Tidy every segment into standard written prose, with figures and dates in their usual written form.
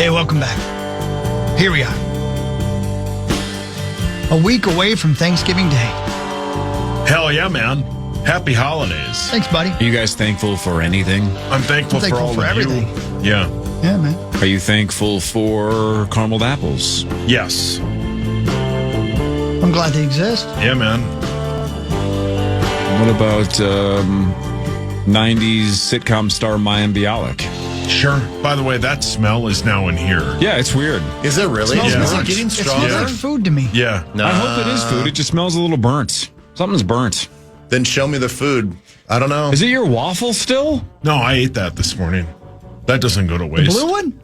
Hey, welcome back. Here we are. A week away from Thanksgiving Day. Hell yeah, man. Happy holidays. Thanks, buddy. Are you guys thankful for anything? I'm thankful for all of everything. you. Yeah. Yeah, man. Are you thankful for carameled apples? Yes. I'm glad they exist. Yeah, man. What about 90s sitcom star Mayim Bialik? Sure. By the way, that smell is now in here. Yeah, it's weird. Is it really? Smells Is burnt. it getting It stronger? smells like food to me. Yeah. I hope it is food. It just smells a little burnt. Something's burnt. Then show me the food. I don't know. Is it your waffle still? No, I ate that this morning. That doesn't go to The waste. blue one?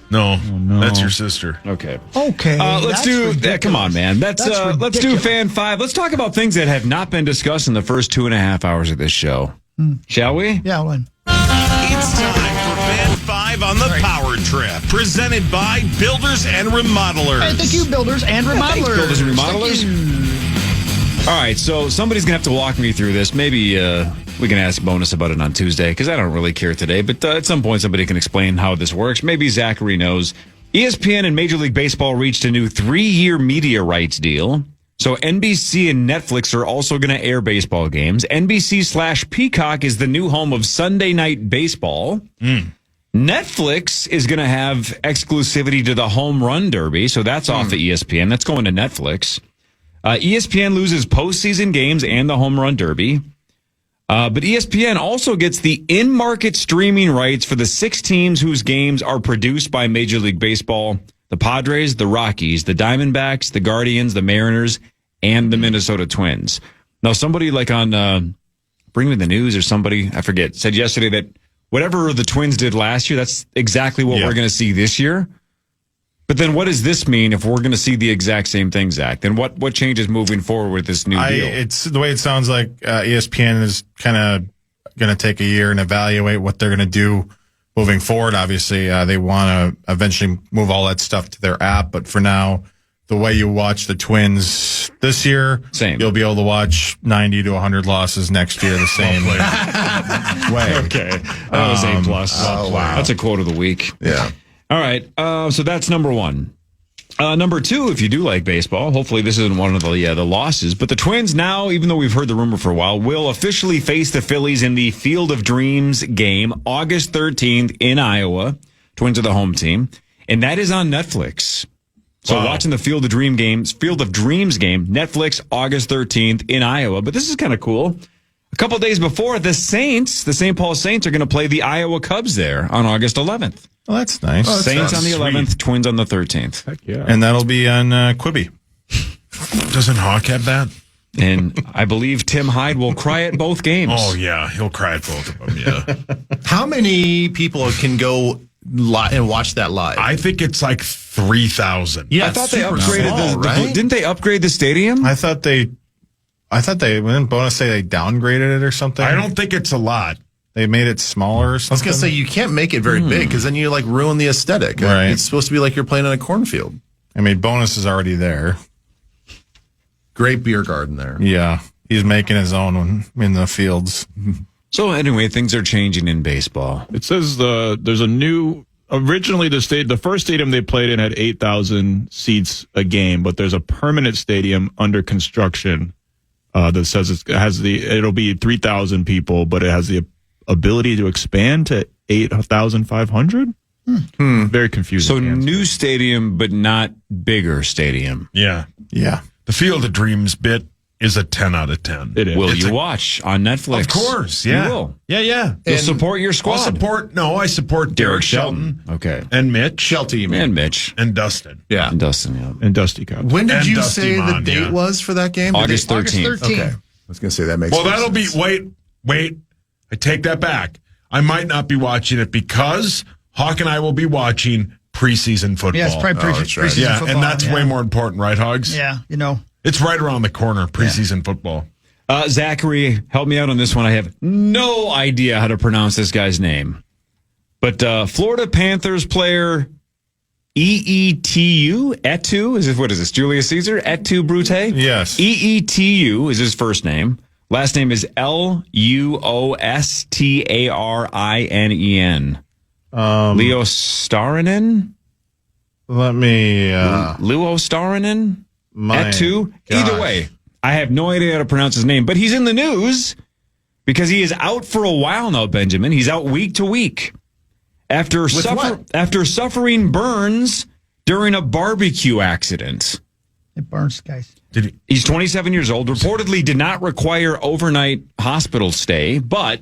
No, that's your sister. Okay. Okay. Let's that's do that. ridiculous. Come on, man. Let's do ridiculous. Fan 5. Let's talk about things that have not been discussed in the first 2.5 hours of this show. Shall we? Yeah, Lynn. It's time for Fan 5 on the Power Trip, presented by Builders and Remodelers. Hey, thank you, builders and remodelers. Thanks, builders and remodelers. Thank you. All right, so somebody's going to have to walk me through this. Maybe we can ask Bonus about it on Tuesday, because I don't really care today. But at some point, somebody can explain how this works. Maybe Zachary knows. ESPN and Major League Baseball reached a new 3-year media rights deal. So NBC and Netflix are also going to air baseball games. NBC/Peacock is the new home of Sunday Night Baseball. Netflix is going to have exclusivity to the Home Run Derby. So that's off of ESPN. That's going to Netflix. ESPN loses postseason games and the Home Run Derby. But ESPN also gets the in-market streaming rights for the 6 teams whose games are produced by Major League Baseball: the Padres, the Rockies, the Diamondbacks, the Guardians, the Mariners, and the Minnesota Twins. Now, somebody like on Bring Me the News or somebody, I forget, said yesterday that whatever the Twins did last year, that's exactly what we're going to see this year. But then what does this mean if we're going to see the exact same thing, Zach? Then what changes moving forward with this new deal? It's the way it sounds like ESPN is kind of going to take a year and evaluate what they're going to do moving forward. Obviously, they want to eventually move all that stuff to their app. But for now, the way you watch the Twins this year, Same. You'll be able to watch 90 to 100 losses next year the same way. Okay. That was A+. Oh, wow. That's a quote of the week. Yeah. All right. So that's number 1. Number 2, if you do like baseball, hopefully this isn't one of the losses, but the Twins now, even though we've heard the rumor for a while, will officially face the Phillies in the Field of Dreams game August 13th in Iowa. Twins are the home team, and that is on Netflix. So watching the Field of Dreams game, Netflix, August 13th in Iowa. But this is kind of cool. A couple days before, the St. Paul Saints are going to play the Iowa Cubs there on August 11th. Well, that's nice. Saints on the 11th, Twins on the 13th. Heck yeah. And that'll be on Quibi. Doesn't Hawk have that? And I believe Tim Hyde will cry at both games. Oh, yeah. He'll cry at both of them, yeah. How many people can go and watch that live? I think it's like 3,000. Yeah, I thought they super upgraded small, right? Didn't they upgrade the stadium? I thought they didn't Bonus say they downgraded it or something? I don't think it's a lot. They made it smaller or I was something? going to say, you can't make it very big because then you like ruin the aesthetic. Right. It's supposed to be like you're playing in a cornfield. I mean, Bonus is already there. Great beer garden there. Yeah. He's making his own in the fields. So anyway, things are changing in baseball. It says there's a new. Originally, the first stadium they played in had 8,000 seats a game, but there's a permanent stadium under construction that says it'll be 3,000 people, but it has the ability to expand to 8,500. Very confusing. So new stadium, but not bigger stadium. Yeah. Yeah. The Field of Dreams bit is a 10 out of 10. It is. Will you watch on Netflix? Of course, yeah. You will. Yeah. You'll support your squad. I support Derek Shelton. Okay. And Mitch. Shelty, you mean? And Mitch. And Dustin. Yeah. And Dustin, yeah. And Dusty Cow. When did And you Dusty say the Mon, date yeah. was for that game? August 13th. August 13th. Okay. I was going to say that makes Well, more that'll be, sense. wait. I take that back. I might not be watching it because Hawk and I will be watching preseason football. Yeah, it's probably that's right. preseason Yeah, football. and that's yeah. way more important, right, Hogs? Yeah, It's right around the corner, preseason football. Zachary, help me out on this one. I have no idea how to pronounce this guy's name. But Florida Panthers player Etu, what is this, Julius Caesar? Etu Brute? Yes. Eetu is his first name. Last name is Luostarin. Leo Starinen? Let me. Luo Starinen My at 2. gosh. Either way, I have no idea how to pronounce his name, but he's in the news because he is out for a while now, Benjamin. He's out week to week after suffering burns during a barbecue accident. It burns, guys. He's 27 years old, reportedly did not require overnight hospital stay, but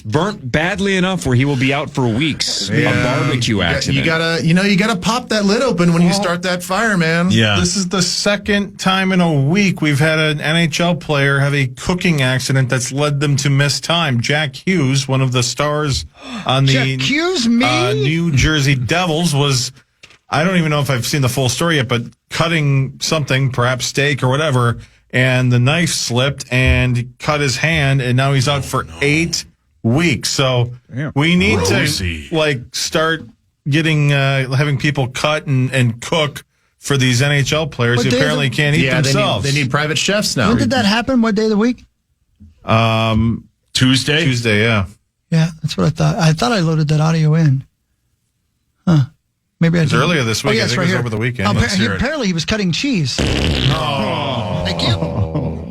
burnt badly enough where he will be out for weeks. A barbecue accident. You gotta pop that lid open when you start that fire, man. Yeah. This is the second time in a week we've had an NHL player have a cooking accident that's led them to miss time. Jack Hughes, one of the stars on the New Jersey Devils, was, I don't even know if I've seen the full story yet, but cutting something, perhaps steak or whatever, and the knife slipped and cut his hand, and now he's out for 8 weeks. So we need to start getting having people cut and cook for these NHL players who apparently can't eat themselves. They need private chefs now. When did that happen? What day of the week? Tuesday? Tuesday, yeah. Yeah, that's what I thought. I thought I loaded that audio in. Huh. Maybe I did. It was earlier this week. Oh, I think it was over the weekend. Apparently he was cutting cheese. Oh. Thank you.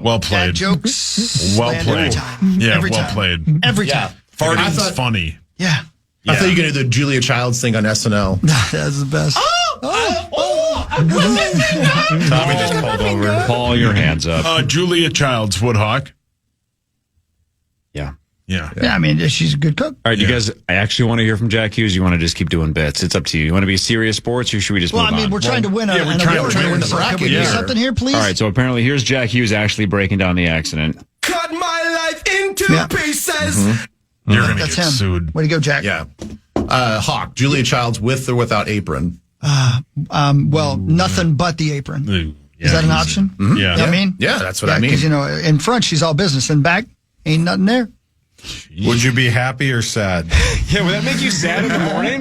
Well played. Dad jokes. Well land played. Every time. Yeah, every well time. played. Every time. Farting's funny. Yeah. I thought you were going to do the Julia Childs thing on SNL. That's the best. Tommy just pulled over. Paul, your hands up. Julia Childs, Woodhawk. Yeah. Yeah. Yeah, I mean, she's a good cook. All right, you guys, I actually want to hear from Jack Hughes. You want to just keep doing bits? It's up to you. You want to be serious sports, or should we just Well, move I mean, on? we're trying to win an we're trying award to here, win the so can bracket we do here. something here, please? All right, so apparently here's Jack Hughes actually breaking down the accident. Cut my life into pieces. You're going to That's get him. sued. Way to go, Jack. Yeah. Hawk, Julia Childs with or without apron? Well, nothing but the apron. Ooh, Is that an option? Yeah. You know what I mean? Yeah, that's what I mean. Because, in front, she's all business. In back, ain't nothing there. Would you be happy or sad? Yeah, would that make you sad in the morning?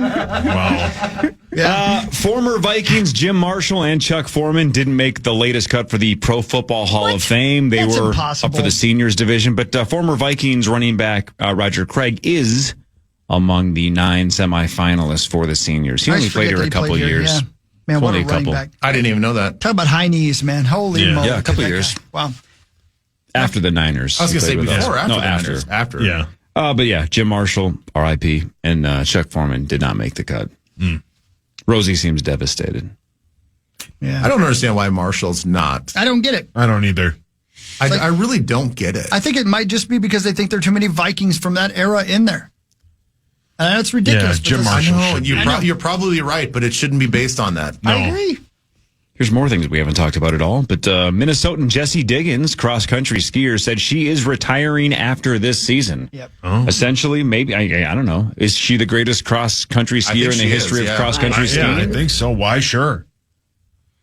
Wow. Former Vikings Jim Marshall and Chuck Foreman didn't make the latest cut for the Pro Football Hall of Fame. They That's were impossible. up for the seniors division, but former Vikings running back Roger Craig is among the 9 semifinalists for the seniors. He I only always played forget here that a couple played here, years. Yeah. Man, what a Only a running couple. back. I didn't even know that. Talk about high knees, man. Holy moly. Yeah, a couple That years. guy. Wow. After the Niners. I was going to say He played with before or us. after No, the after. Niners? After. Yeah. But yeah, Jim Marshall, R.I.P., and Chuck Foreman did not make the cut. Rosie seems devastated. Yeah. I don't understand why Marshall's not. I don't get it. I don't either. I really don't get it. I think it might just be because they think there are too many Vikings from that era in there. And that's ridiculous. Yeah, Jim because- Marshall. I know, should and you're probably right, but it shouldn't be based on that. I agree. Here's more things we haven't talked about at all. But Minnesotan Jessie Diggins, cross-country skier, said she is retiring after this season. Yep. Essentially, maybe, I don't know. Is she the greatest cross-country think skier in the she history is, of yeah. cross-country skiing? I think so. Why? Sure.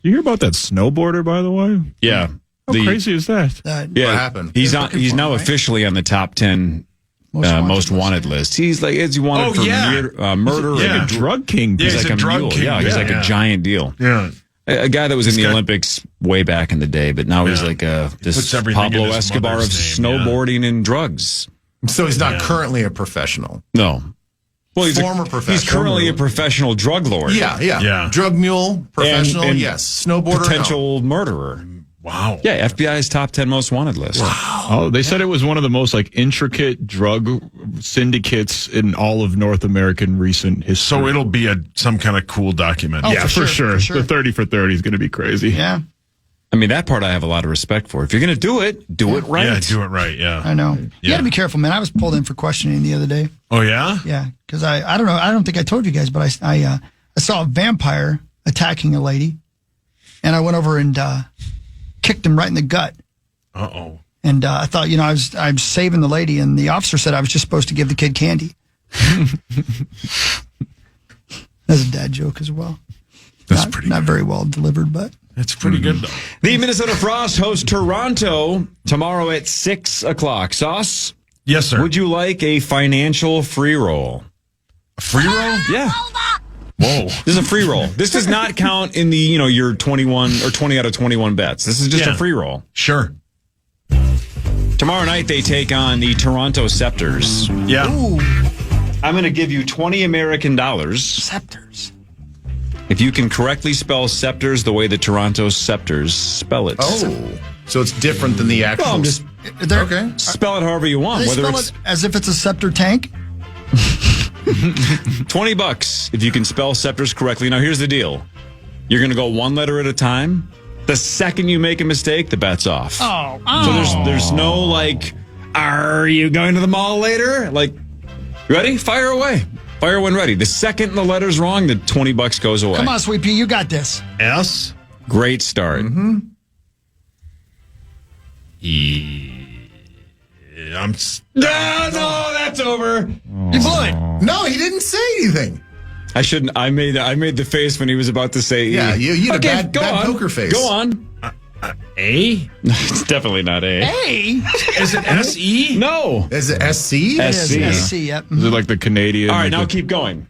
You hear about that snowboarder, by the way? Yeah. How crazy is that? Yeah, What happened? He's They're on. looking He's for now him, right? officially on the top 10 most wanted list. He's like, is he wanted for murder? Yeah. Like a Drug king. Yeah, He's he's like a a drug mule. king. Yeah, he's like Yeah. a giant deal. Yeah. A guy that was in the guy- Olympics way back in the day, but now he's Yeah. like puts this everything in Pablo his Escobar of mother's name, snowboarding and drugs. So he's not currently a professional. No. Well, he's Former professional. He's currently a professional drug lord. Yeah. Drug mule, professional, And yes. Snowboarder, no. potential murderer. Wow. Yeah, FBI's top 10 most wanted list. Oh, they said it was one of the most intricate drug syndicates in all of North American recent history. So it'll be some kind of cool document. Oh, yeah, for sure. for sure. The 30 for 30 is going to be crazy. Yeah, I mean, that part I have a lot of respect for. If you're going to do it, do it right. Yeah, do it right. Yeah. I know. You got to be careful, man. I was pulled in for questioning the other day. Oh, yeah? Yeah, because I don't know. I don't think I told you guys, but I saw a vampire attacking a lady, and I went over and kicked him right in the gut. Uh-oh. And I thought, I was saving the lady, and the officer said I was just supposed to give the kid candy. That's a dad joke as well. That's not, pretty not good. very well delivered, but That's pretty good, though. The Minnesota Frost hosts Toronto tomorrow at 6 o'clock. Sauce, Yes, sir. would you like a financial free roll? A free roll? Yeah. Whoa. This is a free roll. This does not count in the, your 21 or 20 out of 21 bets. This is just Yeah. a free roll. Sure. Tomorrow night, they take on the Toronto Scepters. Yeah. ooh, I'm going to give you $20 American. scepters. If you can correctly spell scepters the way the Toronto Scepters spell it. Oh, so it's different than the actual. Well, I'm just okay. spell it however you want. They Whether spell it's it as if it's a scepter tank. $20 if you can spell scepters correctly. Now, here's the deal. You're going to go one letter at a time. The second you make a mistake, the bet's off. Oh. So there's no like, are you going to the mall later? Like, ready? Fire away. Fire when ready. The second the letter's wrong, the $20 goes away. Come on, Sweet Pea, you got this. S. Great start. I'm No, that's over. You blew it. No, he didn't say anything. I shouldn't. I made the face when he was about to say. Yeah, you had a bad poker face. Go on. A. It's definitely not A. Hey. Is it S-E? No. Is it SC? SC. SC, yep. Is it like the Canadian? All right, like now the- keep going.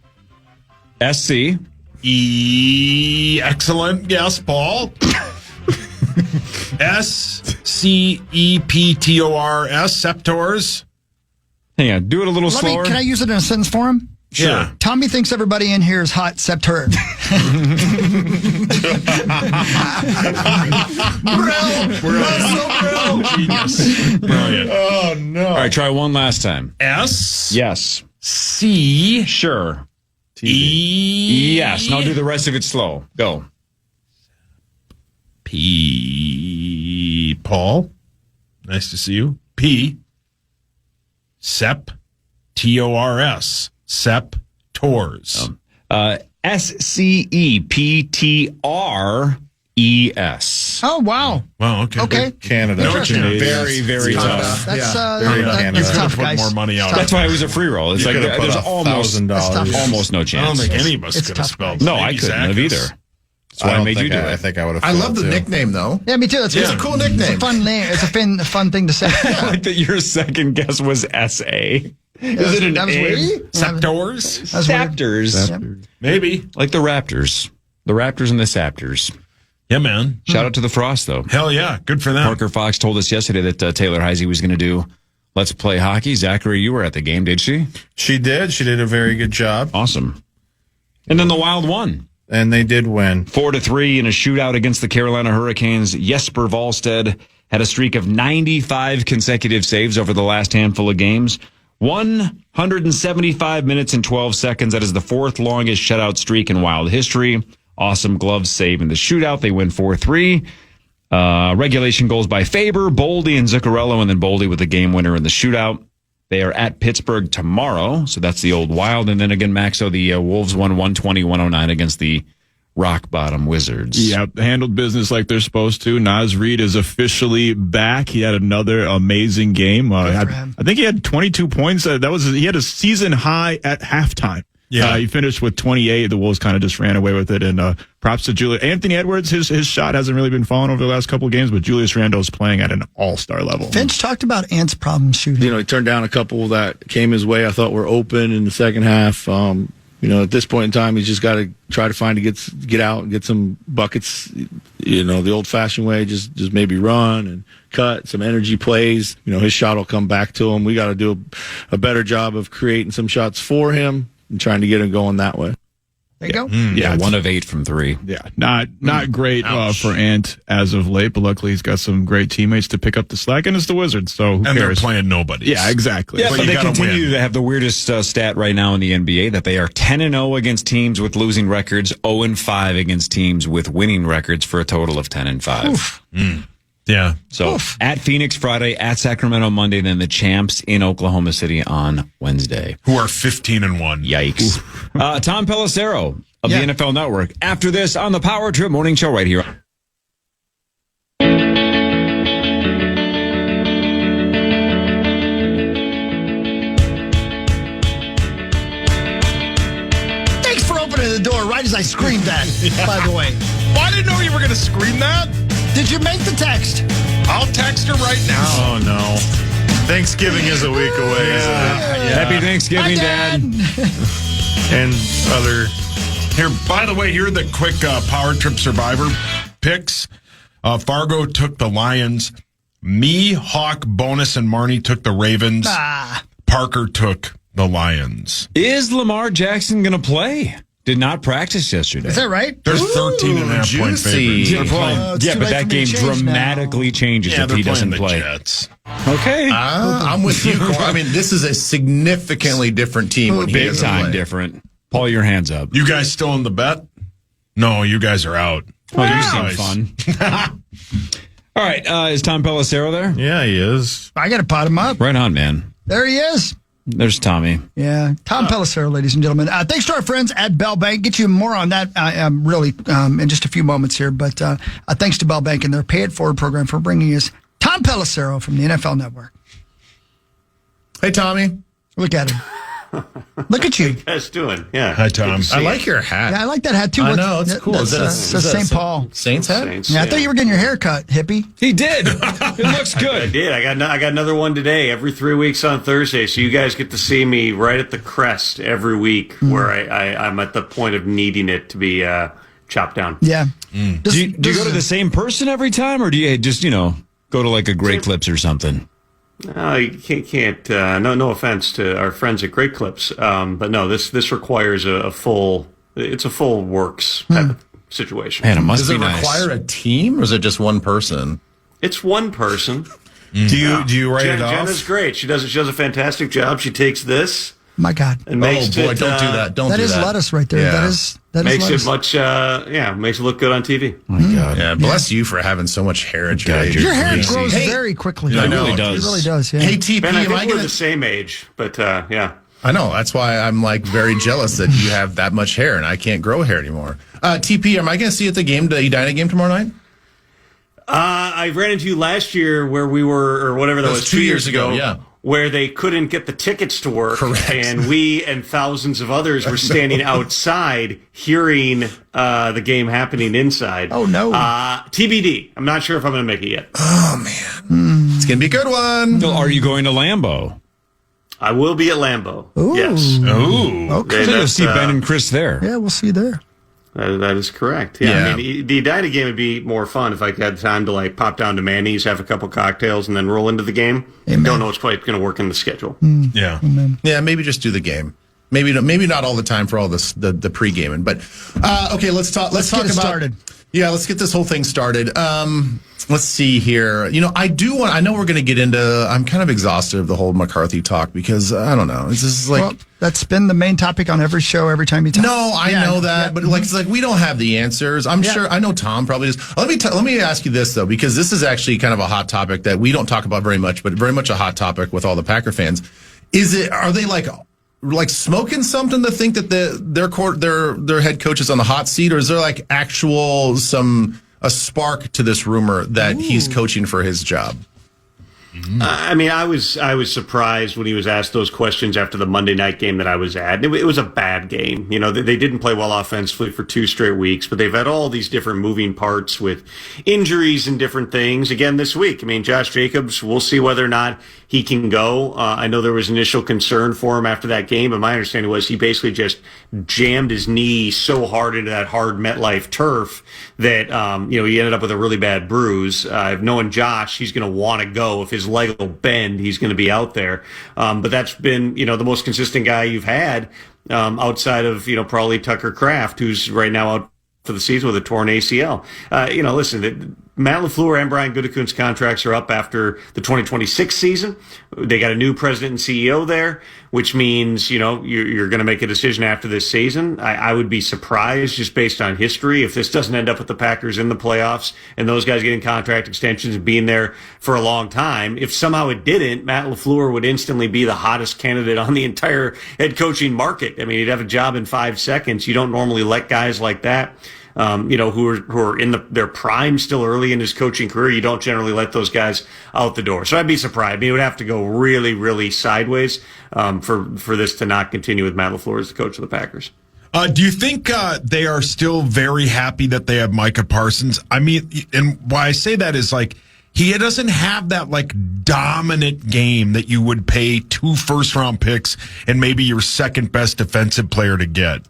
SC. E. Excellent. Yes, Paul. S-C-E-P-T-O-R-S. Septors. Hang on. Do it a little slower. Can I use it in a sentence for him? Sure. Yeah. Tommy thinks everybody in here is hot except her. Genius. Brilliant. Oh, no. All right, try one last time. S. Yes. C. Sure. E. Yes. Now do the rest of it slow. Go. P. Paul. Nice to see you. P. Sep. T-O-R-S. Sep. Tours. SCEPTRES. Oh, wow. Wow, okay. Okay. Canada. Interesting. Very, very tough. That's, Very Canada. that's You tough, could have put guys. more money out. That's why it was a free roll. It's You like could have put there's almost $1,000. almost no I chance. don't think any of us It's could have tough, spelled. guys. No, I Maybe couldn't Zach have is. either. That's why I made you do I it. think I would have. I love the nickname, though. Yeah, me too. It's It's a cool nickname. It's a fun name. It's a fun thing to say. I like that your second guess was SA. Is it an that was A? weird. Septors? That's weird. Saptors. Maybe. Like the Raptors. The Raptors and the Saptors. Yeah, man. Shout out to the Frost, though. Hell yeah. Good for them. Parker Fox told us yesterday that Taylor Heisey was going to do Let's Play Hockey. Zachary, you were at the game, did she? She did. She did a very good job. Awesome. And then the Wild won. And they did win. 4-3 in a shootout against the Carolina Hurricanes. Jesper Wallstedt had a streak of 95 consecutive saves over the last handful of games. 175 minutes and 12 seconds. That is the fourth longest shutout streak in Wild history. Awesome glove save in the shootout. They win 4-3. Regulation goals by Faber, Boldy, and Zuccarello, and then Boldy with the game winner in the shootout. They are at Pittsburgh tomorrow, so that's the old Wild. And then again, Maxo, the Wolves won 120-109 against the rock bottom Wizards. Yeah, handled business like they're supposed to. Naz Reid is officially back. He had another amazing game. I think he had 22 points. He had a season high at halftime. Yeah. He finished with 28. The Wolves kind of just ran away with it. And props to Julius. Anthony Edwards, his shot hasn't really been falling over the last couple of games, but Julius Randle's playing at an all-star level. Finch talked about Ant's problem shooting. He turned down a couple that came his way. I thought were open in the second half. At this point in time, he's just got to try to find get out and get some buckets. The old-fashioned way, just maybe run and cut some energy plays. His shot will come back to him. We got to do a better job of creating some shots for him and trying to get him going that way. There you go. Yeah, 1 of 8 from 3. Yeah, not great for Ant as of late, but luckily he's got some great teammates to pick up the slack, and it's the Wizards, so who And they're cares? playing nobody. Yeah, exactly. Yeah, But but you they gotta continue win. to have the weirdest stat right now in the NBA, that they are 10-0 against teams with losing records, 0-5 against teams with winning records, for a total of 10-5. Yeah. So at Phoenix Friday, at Sacramento Monday, then the champs in Oklahoma City on Wednesday. Who are 15-1. Yikes. Tom Pelissero of the NFL Network. After this on the Power Trip Morning Show right here. Thanks for opening the door right as I screamed that, by the way. Well, I didn't know you were going to scream that. Did you make the text? I'll text her right now. Oh, no. Thanksgiving is a week away, isn't it? Happy Thanksgiving, Dad. And other... Here, by the way, here are the quick Power Trip Survivor picks. Fargo took the Lions. Me, Hawk, Bonus, and Marnie took the Ravens. Parker took the Lions. Is Lamar Jackson going to play? did not practice yesterday. Is that right? There's 13 and a half point juicy. favorites. They're playing, it's yeah, too but late that for me game to change dramatically changes Yeah, if they're he doesn't playing the play. Jets. Okay. I'm with you, Cole. I mean, this is a significantly different team. When he Big doesn't time play. different. Paul, your hands up. You guys still in the bet? No, you guys are out. Oh, you Nice. seem fun. All right. Is Tom Pelissero there? Yeah, he is. I got to pot him up. Right on, man. There he is. There's Tommy. Yeah, Tom Pelissero, ladies and gentlemen. Thanks to our friends at Bell Bank. Get you more on that really in just a few moments here. But thanks to Bell Bank and their Pay It Forward program for bringing us Tom Pelissero from the NFL Network. Hey, Tommy. Look at him. Look at you. Guys doing? Yeah. Hi, Tom. I like your hat. Yeah, I like that hat too. I know, it's cool. Is that St. Paul. Saints hat? Saints, Yeah, I thought you were getting your hair cut, hippie. He did. It looks I good. did. I got another one today. Every 3 weeks on Thursday, so you guys get to see me right at the crest every week, where I'm at the point of needing it to be chopped down. Yeah. Do you go to the same person every time, or do you just, go to like a Great Clips or something? No, you can't. No offense to our friends at Great Clips, but no, this requires a full. It's a full works type of situation. Man, it must Does be it nice. require a team, or is it just one person? It's one person. Do you write it off? Jenna's great. She does a fantastic job. She takes this My God. and makes Oh boy, it. don't do that. Don't That do is that. lettuce right there. Yeah. That is Makes lettuce. it much. Makes it look good on TV. Oh my God. Yeah, bless you for having so much hair at your age. Your hair Greasy. grows Hey, very quickly. I It know. really It does. really does, yeah. Hey, TP, Ben, I am think I we're gonna? the same age, but yeah. I know. That's why I'm like very jealous that you have that much hair and I can't grow hair anymore. TP, am I going to see you at the Edina game tomorrow night? I ran into you last year where we were, or whatever that was, 2 years ago, yeah. where they couldn't get the tickets to work. Correct. And we and thousands of others were standing outside hearing the game happening inside. Oh, no. TBD. I'm not sure if I'm going to make it yet. Oh, man. It's going to be a good one. So are you going to Lambeau? I will be at Lambeau. Ooh. Yes. Ooh. Okay. So you'll that's, see Ben and Chris there. Yeah, we'll see you there. That is correct. Yeah, Yeah. I mean, the Edina game would be more fun if I had time to like pop down to Manny's, have a couple cocktails, and then roll into the game. Amen. Don't know what's quite going to work in the schedule. Yeah. Yeah, maybe just do the game. Maybe not all the time for all this the pre-gaming. But okay, let's talk. Let's talk get it about started. Yeah, let's get this whole thing started. Let's see here. I know we're going to get into. I'm kind of exhausted of the whole McCarthy talk because I don't know. It's just like. Well, that's been the main topic on every show every time you talk. No, I Yeah, know that, yeah. but it's like we don't have the answers. I'm Yeah. sure. I know Tom probably does. Let me ask you this though, because this is actually kind of a hot topic that we don't talk about very much, but very much a hot topic with all the Packer fans. Are they like smoking something to think that their head coach is on the hot seat, or is there like actual a spark to this rumor that he's coaching for his job? I mean, I was surprised when he was asked those questions after the Monday night game that I was at. It was a bad game. They didn't play well offensively for 2 straight weeks, but they've had all these different moving parts with injuries and different things. Again, this week, I mean, Josh Jacobs, we'll see whether or not he can go. I know there was initial concern for him after that game, but my understanding was he basically just jammed his knee so hard into that hard MetLife turf that, he ended up with a really bad bruise. Knowing Josh, he's going to want to go. If his leg will bend, he's going to be out there. But that's been, the most consistent guy you've had outside of, probably Tucker Kraft, who's right now out for the season with a torn ACL. Listen, Matt LaFleur and Brian Gutekunst's contracts are up after the 2026 season. They got a new president and CEO there, which means, you're going to make a decision after this season. I would be surprised just based on history if this doesn't end up with the Packers in the playoffs and those guys getting contract extensions and being there for a long time. If somehow it didn't, Matt LaFleur would instantly be the hottest candidate on the entire head coaching market. I mean, he'd have a job in 5 seconds. You don't normally let guys like that who are in their prime still early in his coaching career. You don't generally let those guys out the door. So I'd be surprised. I mean, it would have to go really, really sideways for this to not continue with Matt LaFleur as the coach of the Packers. Do you think they are still very happy that they have Micah Parsons? I mean, and why I say that is like he doesn't have that like dominant game that you would pay 2 first-round picks and maybe your second best defensive player to get.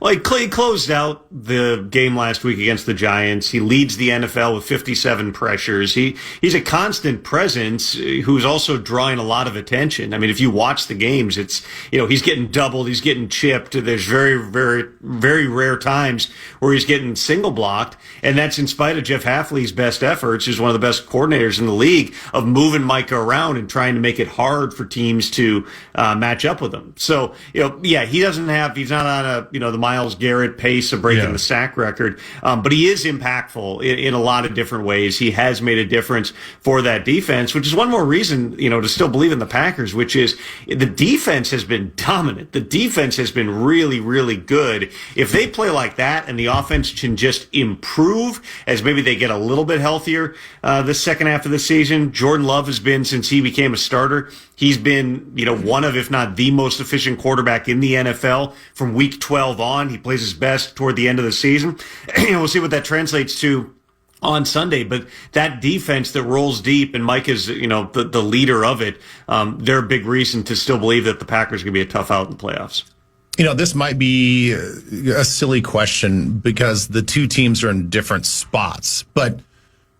Well, he closed out the game last week against the Giants. He leads the NFL with 57 pressures. He's a constant presence who's also drawing a lot of attention. I mean, if you watch the games, it's, he's getting doubled, he's getting chipped. There's very, very, very rare times where he's getting single blocked. And that's in spite of Jeff Hafley's best efforts, who's one of the best coordinators in the league, of moving Micah around and trying to make it hard for teams to match up with him. So, he's not on the Myles Garrett pace of breaking the sack record, but he is impactful in a lot of different ways. He has made a difference for that defense, which is one more reason, to still believe in the Packers, which is the defense has been dominant. The defense has been really, really good. If they play like that and the offense can just improve as maybe they get a little bit healthier the second half of the season, Jordan Love has been, since he became a starter, he's been, one of, if not the most efficient quarterback in the NFL from week 12 on. He plays his best toward the end of the season. We'll see what that translates to on Sunday, but that defense that rolls deep, and Mike is, the leader of it, they're a big reason to still believe that the Packers are going to be a tough out in the playoffs. This might be a silly question because the two teams are in different spots, but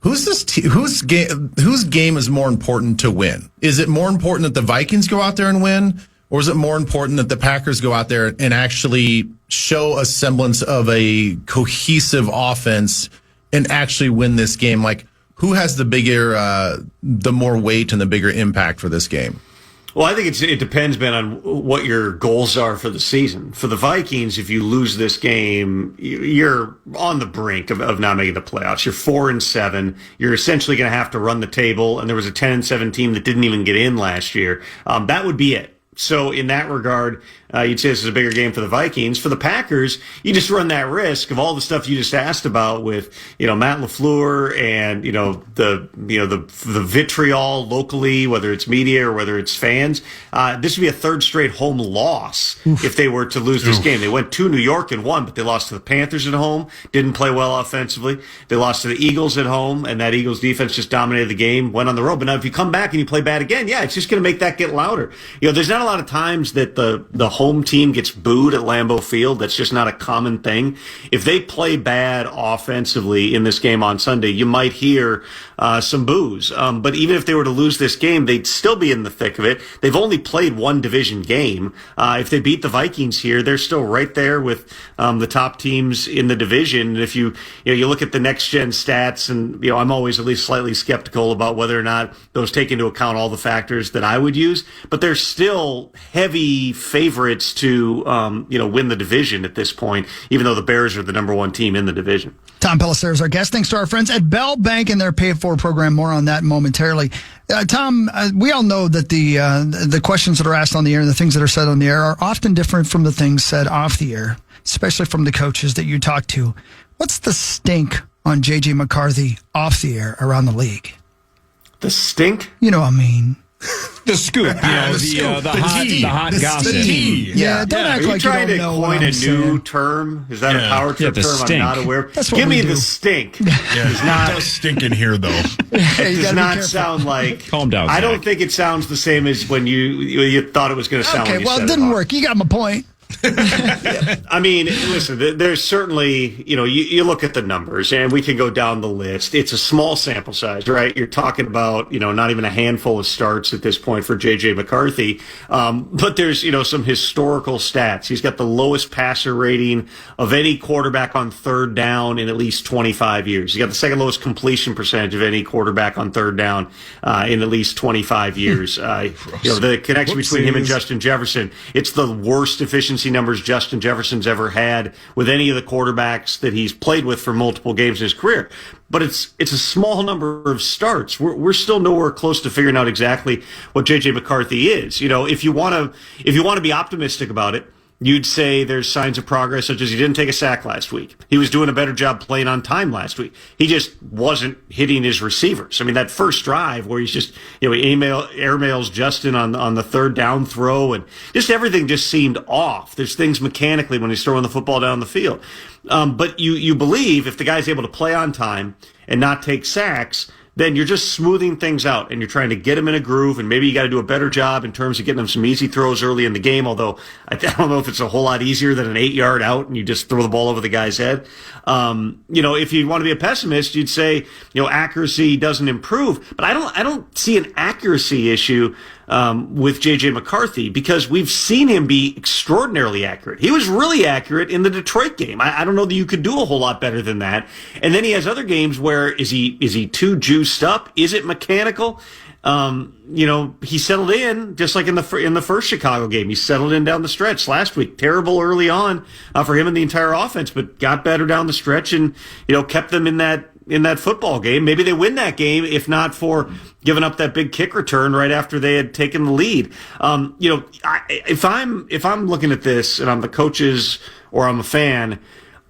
whose game is more important to win? Is it more important that the Vikings go out there and win, or is it more important that the Packers go out there and actually show a semblance of a cohesive offense and actually win this game? Like, who has the more weight and the bigger impact for this game? Well, I think it depends, Ben, on what your goals are for the season. For the Vikings, if you lose this game, you're on the brink of not making the playoffs. You're 4-7. You're essentially going to have to run the table. And there was a 10-7 team that didn't even get in last year. That would be it. So in that regard, you'd say this is a bigger game for the Vikings. For the Packers, you just run that risk of all the stuff you just asked about with, Matt LaFleur and, the vitriol locally, whether it's media or whether it's fans. This would be a third straight home loss if they were to lose this game. They went to New York and won, but they lost to the Panthers at home, didn't play well offensively. They lost to the Eagles at home, and that Eagles defense just dominated the game, went on the road. But now if you come back and you play bad again, it's just going to make that get louder. There's not a lot of times that the home team gets booed at Lambeau Field. That's just not a common thing. If they play bad offensively in this game on Sunday, you might hear some boos. But even if they were to lose this game, they'd still be in the thick of it. They've only played one division game. If they beat the Vikings here, they're still right there with the top teams in the division. And if you look at the next gen stats, and I'm always at least slightly skeptical about whether or not those take into account all the factors that I would use, but they're still heavy favorites to win the division at this point, even though the Bears are the number one team in the division. Tom Pelissero is our guest. Thanks to our friends at Bell Bank and their Pay It Forward program. More on that momentarily. Tom, we all know that the questions that are asked on the air and the things that are said on the air are often different from the things said off the air, especially from the coaches that you talk to. What's the stink on J.J. McCarthy off the air around the league? The stink? You know what I mean. The scoop, the hot gossip. Yeah, don't act like you don't know what I'm trying to coin a new saying. term? Is that a power trip the term? stink. I'm not aware of. That's what Give we me do. the stink. It does stink in here, though. It You does gotta be not careful. sound like. Calm down, I don't Zach. think it sounds the same as when you thought it was going to sound. Okay, when you well, said it didn't off. work. You got my point. I mean, listen, there's certainly, you look at the numbers and we can go down the list. It's a small sample size, right? You're talking about, not even a handful of starts at this point for J.J. McCarthy. But there's, some historical stats. He's got the lowest passer rating of any quarterback on third down in at least 25 years. He's got the second lowest completion percentage of any quarterback on third down in at least 25 years. The connection between him and Justin Jefferson, it's the worst efficiency numbers Justin Jefferson's ever had with any of the quarterbacks that he's played with for multiple games in his career. But it's a small number of starts. We're still nowhere close to figuring out exactly what J.J. McCarthy is. If you want to be optimistic about it, you'd say there's signs of progress, such as he didn't take a sack last week. He was doing a better job playing on time last week. He just wasn't hitting his receivers. I mean, that first drive where he's just, he airmails Justin on the third down throw, and just everything just seemed off. There's things mechanically when he's throwing the football down the field. But you believe if the guy's able to play on time and not take sacks, then you're just smoothing things out and you're trying to get them in a groove, and maybe you got to do a better job in terms of getting them some easy throws early in the game, although I don't know if it's a whole lot easier than an 8-yard out and you just throw the ball over the guy's head. If you want to be a pessimist, you'd say, accuracy doesn't improve, but I don't see an accuracy issue with J.J. McCarthy, because we've seen him be extraordinarily accurate. He was really accurate in the Detroit game. I don't know that you could do a whole lot better than that. And then he has other games where is he too juiced up? Is it mechanical? He settled in just like in the first Chicago game. He settled in down the stretch last week. Terrible early on for him and the entire offense, but got better down the stretch and kept them in that football game. Maybe they win that game, if not for giving up that big kick return right after they had taken the lead. If I'm looking at this and I'm the coaches or I'm a fan,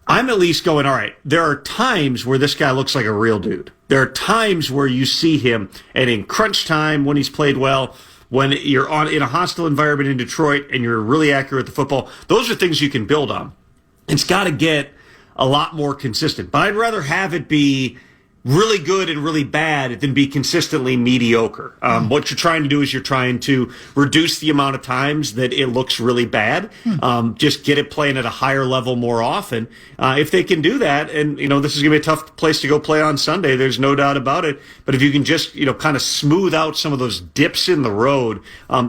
I'm at least going, all right, there are times where this guy looks like a real dude. There are times where you see him, and in crunch time when he's played well, when you're in a hostile environment in Detroit and you're really accurate at the football, those are things you can build on. It's got to get a lot more consistent. But I'd rather have it be really good and really bad than be consistently mediocre. What you're trying to do is you're trying to reduce the amount of times that it looks really bad. Just get it playing at a higher level more often. If they can do that, and this is going to be a tough place to go play on Sunday, there's no doubt about it. But if you can just kind of smooth out some of those dips in the road,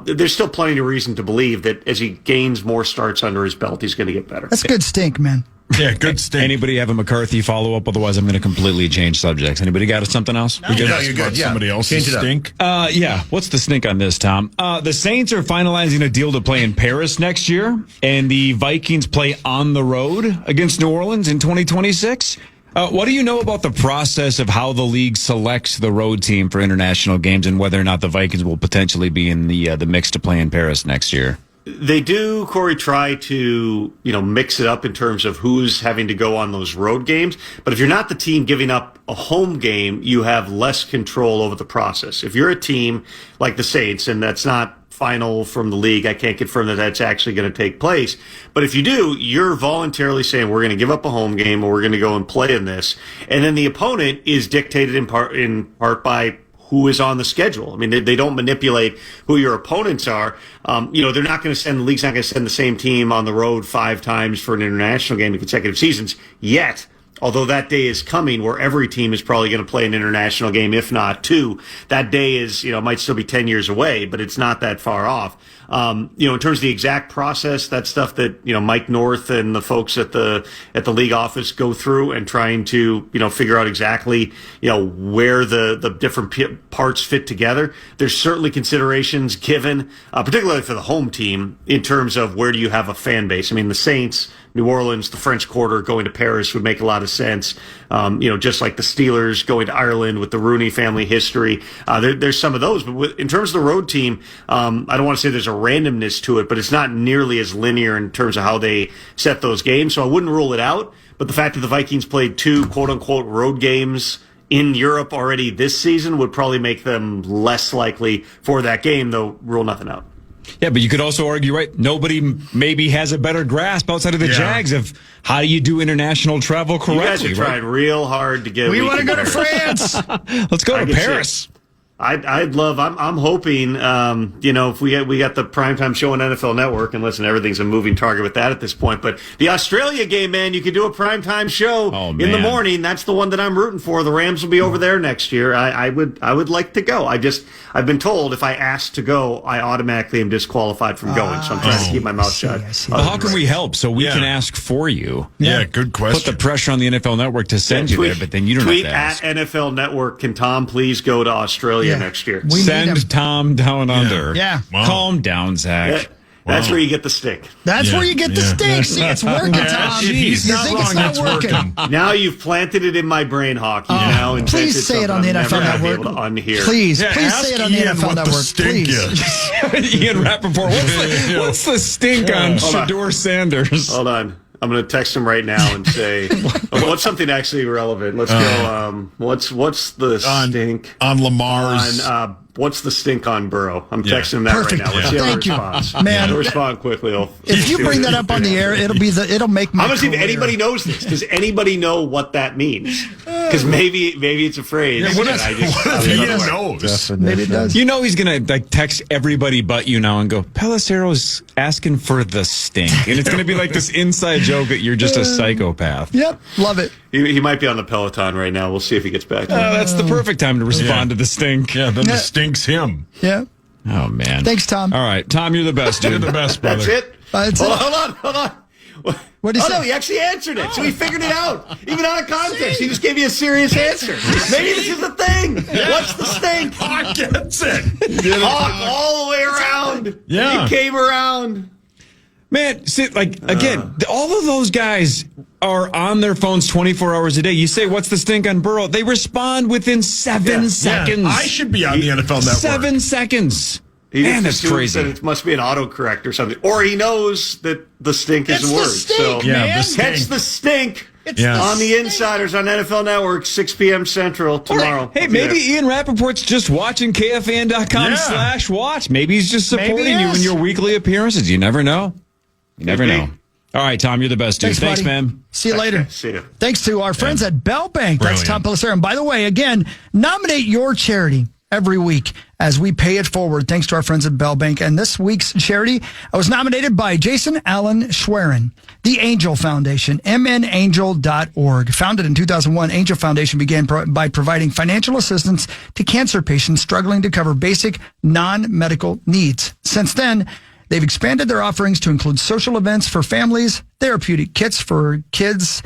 there's still plenty of reason to believe that as he gains more starts under his belt, he's going to get better. That's good stink, man. Yeah, good stink. Anybody have a McCarthy follow-up? Otherwise, I'm going to completely change subjects. Anybody got something else? No, you're good. Yeah. Somebody else's stink? Yeah. What's the stink on this, Tom? The Saints are finalizing a deal to play in Paris next year, and the Vikings play on the road against New Orleans in 2026. What do you know about the process of how the league selects the road team for international games and whether or not the Vikings will potentially be in the mix to play in Paris next year? They do, Corey, try to, mix it up in terms of who's having to go on those road games. But if you're not the team giving up a home game, you have less control over the process. If you're a team like the Saints, and that's not final from the league, I can't confirm that that's actually going to take place. But if you do, you're voluntarily saying we're going to give up a home game or we're going to go and play in this. And then the opponent is dictated in part by who is on the schedule. I mean, they don't manipulate who your opponents are. They're not going to the league's not going to send the same team on the road 5 times for an international game in consecutive seasons yet. Although that day is coming where every team is probably going to play an international game, if not 2. That day is, might still be 10 years away, but it's not that far off. In terms of the exact process, that's stuff that, Mike North and the folks at the league office go through and trying to, figure out exactly, where the different parts fit together. There's certainly considerations given, particularly for the home team, in terms of where do you have a fan base. I mean, the Saints, New Orleans, the French Quarter, going to Paris would make a lot of sense. Just like the Steelers going to Ireland with the Rooney family history. There's some of those. But in terms of the road team, I don't want to say there's a randomness to it, but it's not nearly as linear in terms of how they set those games. So I wouldn't rule it out. But the fact that the Vikings played 2 quote-unquote road games in Europe already this season would probably make them less likely for that game, though rule nothing out. Yeah, but you could also argue, right, nobody maybe has a better grasp outside of the Jags of how do you do international travel correctly. You guys are trying real hard to get. We want to go to France. Let's go to Paris. I'd love. I'm hoping. If we got the primetime show on NFL Network, and listen, everything's a moving target with that at this point. But the Australia game, man, you could do a primetime show in the morning. That's the one that I'm rooting for. The Rams will be over there next year. I would like to go. I've been told if I ask to go, I automatically am disqualified from going. So I'm trying to keep my mouth shut. Well, how can we help? So we can ask for you. Yeah, good question. Put the pressure on the NFL Network to send you there, but then you don't have to ask. Tweet at NFL Network. Can Tom please go to Australia next year? Send Tom down under. Yeah. Wow. Calm down, Zach. That's where you get the stick. That's where you get the stick. See, it's working, Tom. He's not think wrong. it's not It's working. Now you've planted it in my brain, Hawk. Now please say it on the NFL Network. Please say it on the NFL Network. Please. Ian Rappaport, what's the stink on Shedeur Sanders? Hold on. I'm going to text him right now and say, what's something actually relevant? Let's go. What's the stink on Lamar's? What's the stink on Burrow? I'm texting him that right now. Let's see how he responds. Man, he'll respond quickly. If you bring that up on the air, it'll make my. I'm going to see if anybody knows this. Does anybody know what that means? Because maybe it's afraid. Yeah, what if he knows? Maybe it does. You know he's going to text everybody but you now and go, Pelissero's asking for the stink. And it's going to be like this inside joke that you're just a psychopath. Yep, love it. He might be on the Peloton right now. We'll see if he gets back. That's the perfect time to respond to the stink. Yeah, then the stink's him. Yeah. Oh, man. Thanks, Tom. All right, Tom, you're the best, dude. You're the best, brother. That's it. That's it. Hold on. What did he say? No, he actually answered it. So he figured it out. Even out of context. He just gave you a serious answer. Maybe this is the thing. What's the stink? Hawk gets it. Hawk all the way around. Yeah. He came around. Man, see, again, all of those guys are on their phones 24 hours a day. You say, what's the stink on Burrow? They respond within 7 seconds. I should be on the NFL Network. 7 seconds. He Man, just that's assumes crazy. that it must be an autocorrect or something. Or he knows that the stink is It's a the word. stink, so man. the catch stink. the stink Yeah. on the Insiders on NFL Network, 6 p.m. Central tomorrow. Hey, maybe Ian Rappaport's just watching KFAN.com/watch. Maybe he's just supporting Maybe he you in is. your weekly appearances. You never know. You never Could be. know. All right, Tom, you're the best, dude. Thanks, buddy. man. See you later. See you. Thanks to our friends at Bell Bank. That's Brilliant. Tom Pelissero. And by the way, again, nominate your charity every week as we pay it forward. Thanks to our friends at Bell Bank. And this week's charity was nominated by Jason Allen Schwerin, the Angel Foundation, mnangel.org. Founded in 2001, Angel Foundation began by providing financial assistance to cancer patients struggling to cover basic non-medical needs. Since then, they've expanded their offerings to include social events for families, therapeutic kits for kids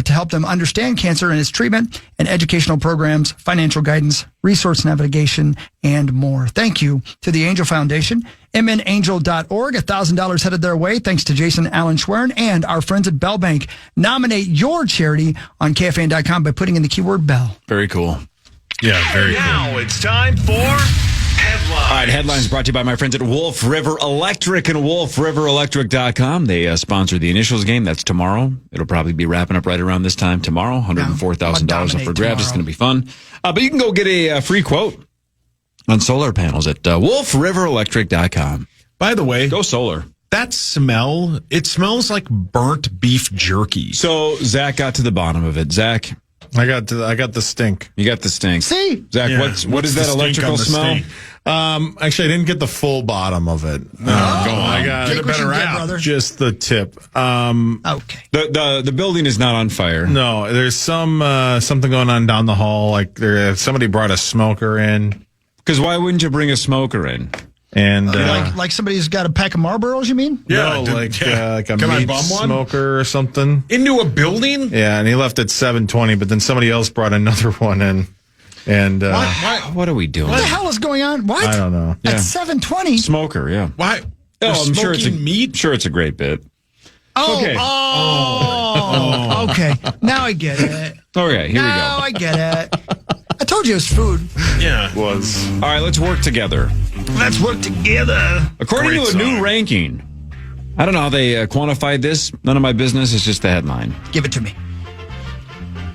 to help them understand cancer and its treatment, and educational programs, financial guidance, resource navigation, and more. Thank you to the Angel Foundation, mnangel.org. $1,000 headed their way thanks to Jason Allen Schwerin and our friends at Bell Bank. Nominate your charity on KFAN.com by putting in the keyword Bell. Very cool. Yeah, very cool. Now it's time for Headlines. All right, headlines brought to you by my friends at Wolf River Electric and WolfRiverElectric.com. They sponsor the Initials game. That's tomorrow. It'll probably be wrapping up right around this time tomorrow. $104,000 up for grabs. It's going to be fun. But you can go get a free quote on solar panels at WolfRiverElectric.com. By the way, Go solar. that smell, it smells like burnt beef jerky. So Zach got to the bottom of it. Zach, I got the stink. you got the stink. See? Zach, Yeah. what is the that stink electrical on the smell? stink? Actually, I didn't get the full bottom of it. Go on. I got Take what you get, app. brother. just the tip. Okay. The building is not on fire. No, there's something going on down the hall. Like somebody brought a smoker in, Because why wouldn't you bring a smoker in? and Like somebody's got a pack of Marlboros, you mean? no, dude, like a Can I meat bum one? smoker or something. Into a building? Yeah, and he left at 7:20, but then somebody else brought another one in, and What are we doing? What the hell is going on? What? I don't know. Yeah. At 7:20? Smoker, yeah. Why? Oh, They're I'm sure it's a smoking meat? Sure, it's a great bit. Oh, Okay. okay. Now I get it. Okay, here we Now go. I get it. I told you it was food. Yeah. Was All right, let's work together. Let's work together. According Great to a new song. ranking, I don't know how they quantified this. None of my business. It's just the headline. Give it to me.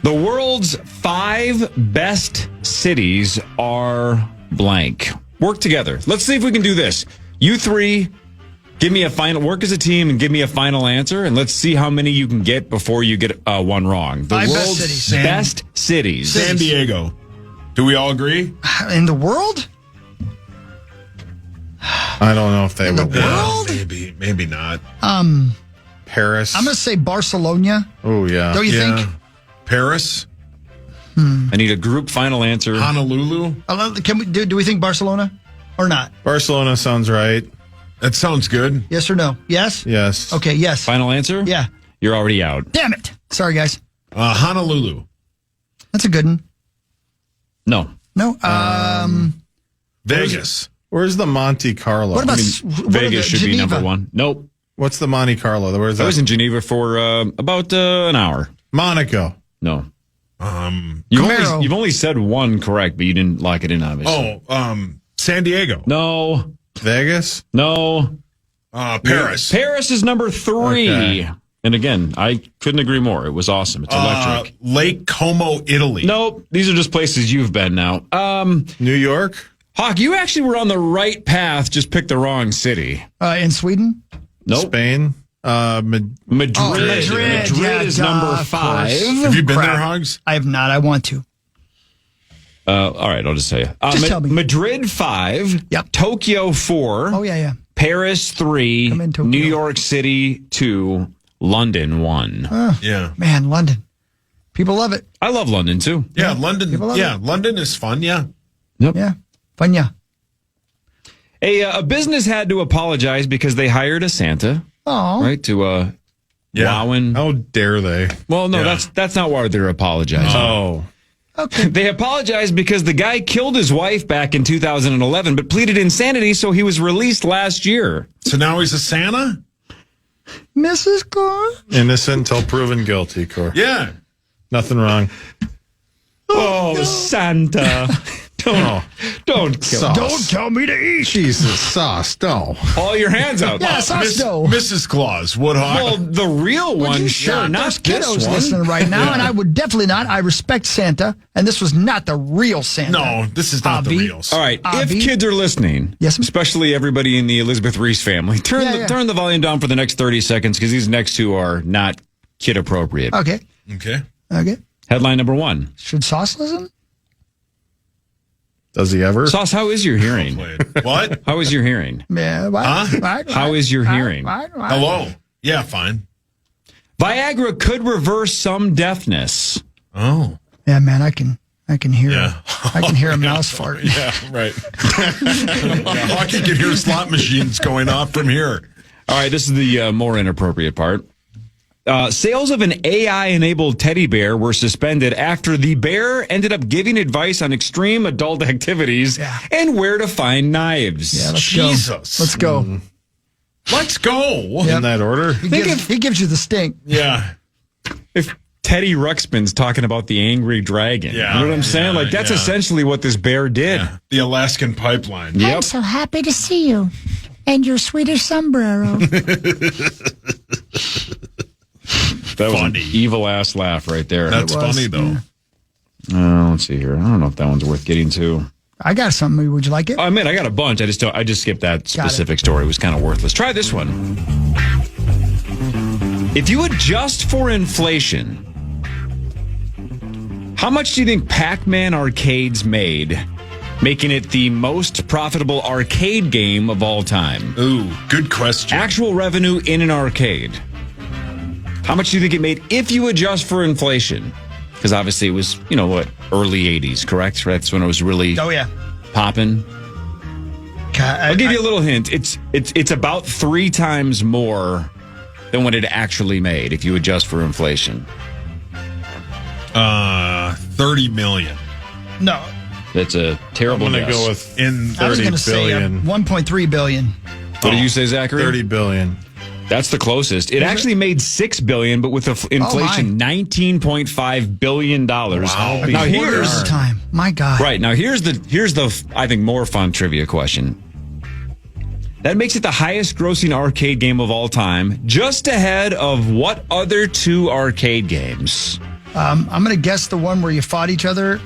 The world's 5 best cities are blank. Work together. Let's see if we can do this. You three, give me a final, work as a team and give me a final answer, and let's see how many you can get before you get one wrong. The 5 best world's cities. best cities. San Diego. Do we all agree? In the world? I don't know if they would. world? Maybe not. Paris. I'm going to say Barcelona. Oh yeah. Don't you Yeah. think? Paris? I need a group final answer. Honolulu? Can we do we think Barcelona or not? Barcelona sounds right. That sounds good. Yes or no? Yes? Yes. Okay, yes. Final answer? Yeah. You're already out. Damn it. Sorry, guys. Honolulu. That's a good one. No. No. Vegas. Where's the Monte Carlo? What about Vegas should be number one. Nope. What's the Monte Carlo? Where's I that? was in Geneva for about an hour. Monaco. No. Camaro. You've only said one correct, but you didn't lock it in, obviously. San Diego. No. Vegas. No. Paris. Paris is number 3. Okay. And again, I couldn't agree more. It was awesome. It's electric. Lake Como, Italy. Nope. These are just places you've been now. New York. Hawk, you actually were on the right path, just picked the wrong city. In Sweden? Nope. Spain. Madrid. Madrid. Yeah, is duh, number of 5. course. Have you been Crap. there, Hogs? I have not. I want to. All right, I'll just tell you. Just tell me. Madrid 5. Yep. Tokyo 4. Oh, yeah. Paris 3. Come in, Tokyo. New York City 2. London 1. Yeah. Man, London. People love it. I love London too. Yeah, London. People love Yeah, it. London is fun. Yeah. Yeah. Fun, yeah. A business had to apologize because they hired a Santa, Oh. right? To Yeah. wowing. How dare they? Well, no, Yeah. that's not why they're apologizing. Oh. Okay. They apologized because the guy killed his wife back in 2011, but pleaded insanity, so he was released last year. So now he's a Santa? Mrs. Claus? Innocent till proven guilty, Cor. Yeah. Nothing wrong. Oh, Santa. Don't kill Sauce. Don't tell me to eat. Jesus, sauce, no. all your hands out. Yeah, sauce dough. Mrs. Claus, Woodhawk. Well, the real one, sure, not There's this kiddos one. listening right now, and I would definitely not. I respect Santa, and this was not the real Santa. no, this is not the Avi. real. All right, Avi? if kids are listening, Yes, ma'am. especially everybody in the Elizabeth Reese family, turn the volume down for the next 30 seconds because these next two are not kid appropriate. Okay. Okay. Headline number 1. Should Sauce listen? Does he ever? Sauce, how is your hearing? What? How is your hearing? Yeah. What? Huh? What? How is your hearing? Hello. Yeah, fine. Viagra could reverse some deafness. Oh. Yeah, man, I can hear. Yeah. I can hear a mouse fart. Yeah, right. Hockey can hear slot machines going off from here. All right, this is the more inappropriate part. Sales of an AI-enabled teddy bear were suspended after the bear ended up giving advice on extreme adult activities and where to find knives. Yeah, let's Jesus. go. Let's go. Let's go. In that order? He gives you the stink. Yeah. If Teddy Ruxpin's talking about the angry dragon, Yeah. you know what I'm saying? Yeah, Like, that's yeah. essentially what this bear did. Yeah. The Alaskan pipeline. Yep. I'm so happy to see you. And your Swedish sombrero. That was Funny. an evil-ass laugh right there. That's funny, though. Let's see here. I don't know if that one's worth getting to. I got something. Would you like it? I mean, I got a bunch. I just skipped that specific story. It was kind of worthless. Try this one. If you adjust for inflation, how much do you think Pac-Man arcades made, making it the most profitable arcade game of all time? Ooh, good question. Actual revenue in an arcade. How much do you think it made if you adjust for inflation? Because obviously it was, early 80s, correct? That's when it was really popping. I'll give you a little hint. It's about 3 times more than what it actually made if you adjust for inflation. 30 million. No. That's a terrible I'm going to guess. go with In I was 30 going to say billion. 1.3 billion. What did you say, Zachary? 30 billion. That's the closest. It actually made $6 billion, but with inflation, $19.5 billion. Wow. Now Quarter here's of the time. My God. right. Now here's the I think more fun trivia question. That makes it the highest grossing arcade game of all time, just ahead of what other 2 arcade games? I'm going to guess the one where you fought each other.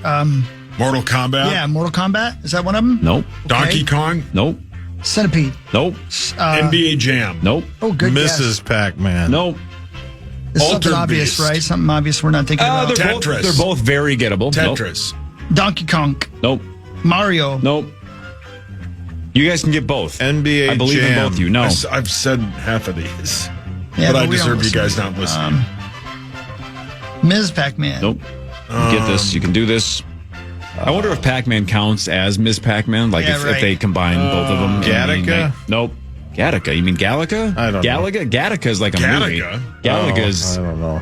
Mortal Kombat? Yeah, Mortal Kombat. Is that one of them? Nope. Donkey Kong? Nope. Centipede. Nope. NBA Jam? Nope. Oh, good Mrs. guess. Pac-Man. Nope. It's something Altered obvious, Beast. right? Something obvious we're not thinking about. Tetris. They're both very gettable. Tetris. Donkey Kong. Nope. Mario. Nope. You guys can get both. NBA I believe Jam. in both of you. No. I've said half of these. Yeah, but I we don't deserve you listen. guys not listening. Ms. Pac-Man. Nope. You get this. You can do this. I wonder if Pac-Man counts as Ms. Pac-Man, like Yeah, if right. they combine both of them. Gattaca? Nope. Gattaca. You mean Galaga? I don't know. Galaga? Gattaca is like a movie. Gattaca? Galaga's I don't know.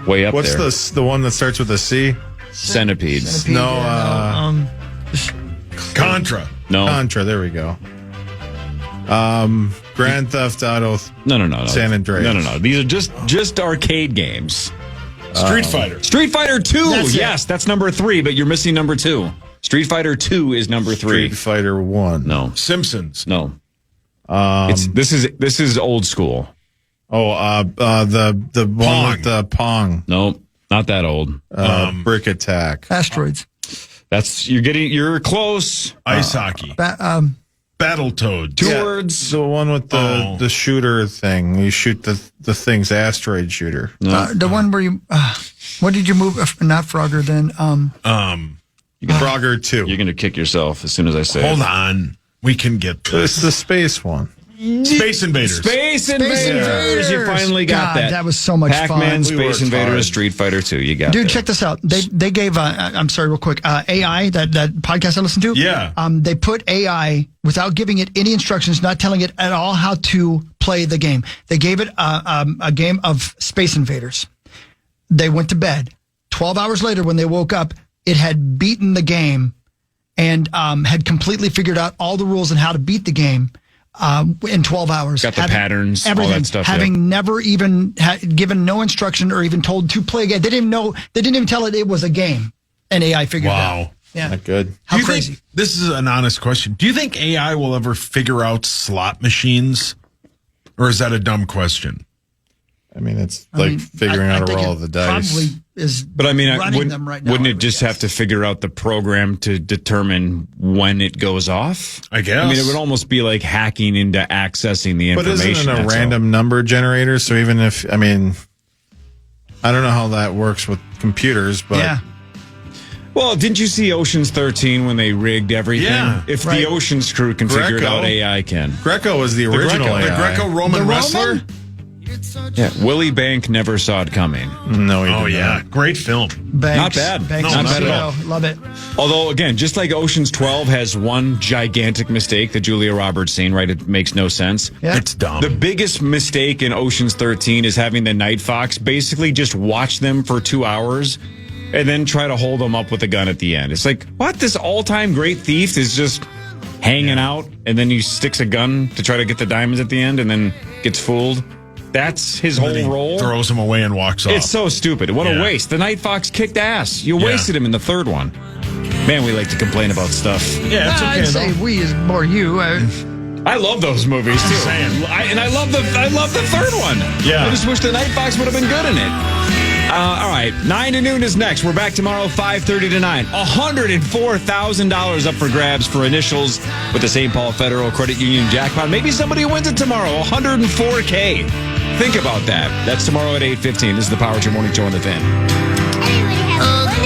way up What's there. the one that starts with a C? Centipedes. Centipede, No, Contra. No. Contra. There we go. Grand Theft Auto. No. San Andreas. No. These are just arcade games. Street Fighter. Street Fighter 2. That's it. Yes, that's number 3, but you're missing number 2. Street Fighter 2 is number 3. Street Fighter 1. No. Simpsons. No. This is old school. The one Pong. with the Pong. Nope. Not that old. Brick Attack. Asteroids. You're close. Ice hockey. Battletoads. Two words. The one with the shooter thing. You shoot the thing's asteroid shooter. The one where you, what did you move? Not Frogger then. Frogger 2. You're going to kick yourself as soon as I say Hold it. on. We can get this. It's the space one. Space Invaders. Space Invaders. You finally got God, that. That was so much Pac-Man, fun. Space Invaders, Street Fighter 2. You got Dude, that. check this out. They gave, I'm sorry, real quick, AI, that podcast I listened to. Yeah. They put AI, without giving it any instructions, not telling it at all how to play the game. They gave it a game of Space Invaders. They went to bed. 12 hours later, when they woke up, it had beaten the game and had completely figured out all the rules and how to beat the game in 12 hours. Got the patterns, everything, all that stuff. Having never even given no instruction or even told to play again. They didn't know. They didn't even tell it was a game. And AI figured it out. Wow. Yeah. Not good. How Do you crazy. think, this is an honest question. Do you think AI will ever figure out slot machines? Or is that a dumb question? I mean, it's like figuring out a think roll it of the dice. Probably is. But I mean, running them right now, wouldn't I it would just guess. have to figure out the program to determine when it goes off? I guess. I mean, it would almost be like hacking into accessing the But information. isn't it a that's random number generator? So even if, I mean, I don't know how that works with computers, but Yeah. Well, didn't you see Ocean's 13 when they rigged everything? Yeah, if right. the Ocean's crew can figure it Greco. out, AI can. Greco was the original The AI. Greco-Roman The wrestler? Roman? Yeah, Willie Bank never saw it coming. No, he Oh, did yeah. not. Great film. Banks, Not bad. Banks No, and not at Zito. Love it. Although, again, just like Ocean's 12 has one gigantic mistake, the Julia Roberts scene, right? It makes no sense. Yeah. It's dumb. The biggest mistake in Ocean's 13 is having the Night Fox basically just watch them for 2 hours and then try to hold them up with a gun at the end. It's like, what? This all-time great thief is just hanging out and then he sticks a gun to try to get the diamonds at the end and then gets fooled. That's his whole Then he role. throws him away and walks off. It's so stupid. What Yeah. a waste. The Night Fox kicked ass. You wasted him in the third one. Man, we like to complain about stuff. Yeah, it's okay. I'd say though. we is more you. I love those movies too. saying. I love the third one. Yeah. I just wish the Night Fox would have been good in it. All right, 9 to noon is next. We're back tomorrow, 5:30 to 9. $104,000 up for grabs for initials with the St. Paul Federal Credit Union jackpot. Maybe somebody wins it tomorrow. $104K. Think about that. That's tomorrow at 8:15. This is the Power Trip Morning Show on the Fan. Everybody have a